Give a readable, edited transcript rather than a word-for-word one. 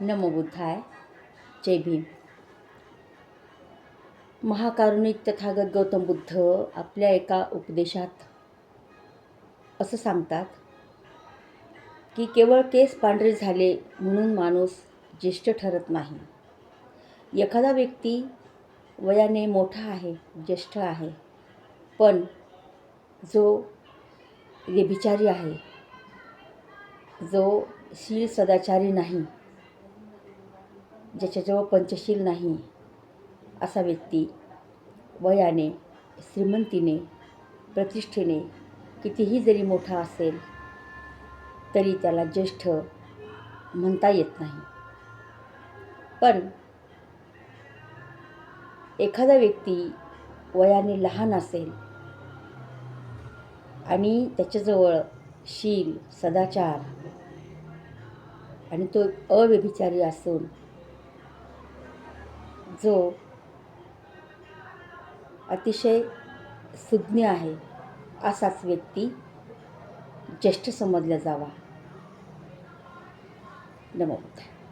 नमो बुद्धाय. जय भीम. महाकारुणिक तथागत गौतम बुद्ध आपल्या एका उपदेशात असं सांगतात की केवळ केस पांढरे झाले म्हणून माणूस ज्येष्ठ ठरत नाही. एखादा व्यक्ती वयाने मोठा आहे, ज्येष्ठ आहे, पण जो व्यभिचारी आहे, जो शील सदाचारी नाही, ज्याच्याजवळ पंचशील नाही, असा व्यक्ती वयाने, श्रीमंतीने, प्रतिष्ठेने कितीही जरी मोठा असेल तरी त्याला ज्येष्ठ म्हणता येत नाही. पण एखादा व्यक्ती वयाने लहान असेल आणि त्याच्याजवळ शील, सदाचार आणि तो अव्यभिचारी असून जो अतिशय सुज्ञ आहे असाच व्यक्ती ज्येष्ठ समजला जावा. नमो बुद्धाय.